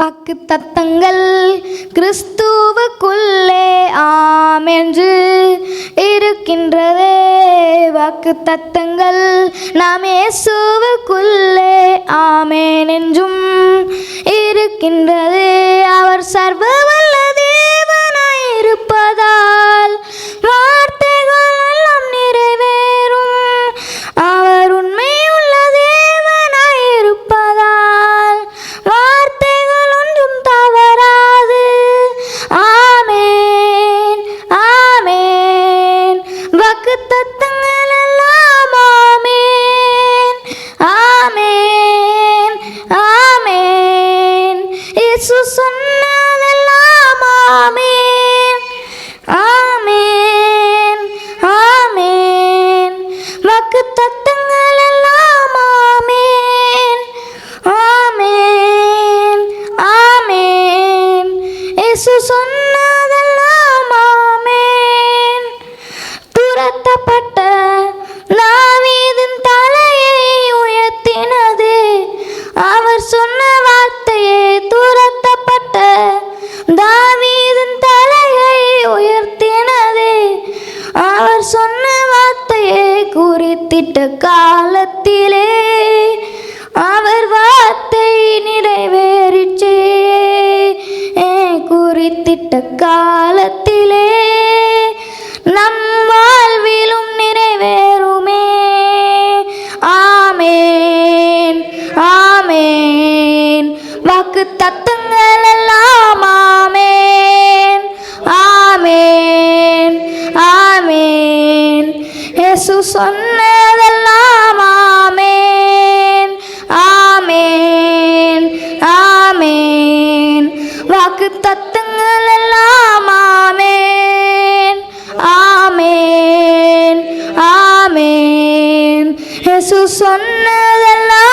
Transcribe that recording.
வாக்கு தத்தங்கள் கிறிஸ்துவுக்குள்ளே ஆம் என்று இருக்கின்றதே. வாக்கு தத்தங்கள் நாம் இயேசுவுக்குள்ளே ஆமென் என்றும் இருக்கின்றதே. அவர் சர்வ வல்ல தேவனாய் இருப்பதால் வார்த்தைகள் எல்லாம் நிறைவேறும். அவர் உண்மையுள்ள தேவனாய் இருப்பதால் வார்த்தைகள் ஒன்றும் தவறாது. ஆமென் ஆமென். வாக்குத்தத்தங்கள் எல்லாம் ஆமென் ஆமென் ஆமென். இயேசு சொன்னதெல்லாம் ஆமென் ஆமென் ஆமென். வாக்குத்தத்தங்கள் எல்லாம் ஆமென் ஆமென் ஆமென். இயேசு சொன்னதெல்லாம் ஆமென். துரத்தப்பட்ட தாவீதின் தலையை உயர்த்தினது அவர் சொன்ன வார்த்தையே. துரத்தப்பட்ட தாவீதின் தலையை உயர்த்தினது அவர் சொன்ன வார்த்தையை. குறித்திட்ட காலத்திலே அவர் வார்த்தை நிறைவேறிச்சே. குறித்திட்ட காலத்திலே நம் வாழ்விலும் நிறைவேறுமே. ஆமென் ஆமென். வாக்கு தத்தங்கள் எல்லாம் ஆமென் ஆமென் ஆமென். இயேசு சொன்னதெல்லாம் ஆமென் ஆமென் ஆமென். வாக்கு தத்தங்கள் எல்லாம் ஆமென் ஆமென் ஆமென். இயேசு சொன்னதெல்லாம்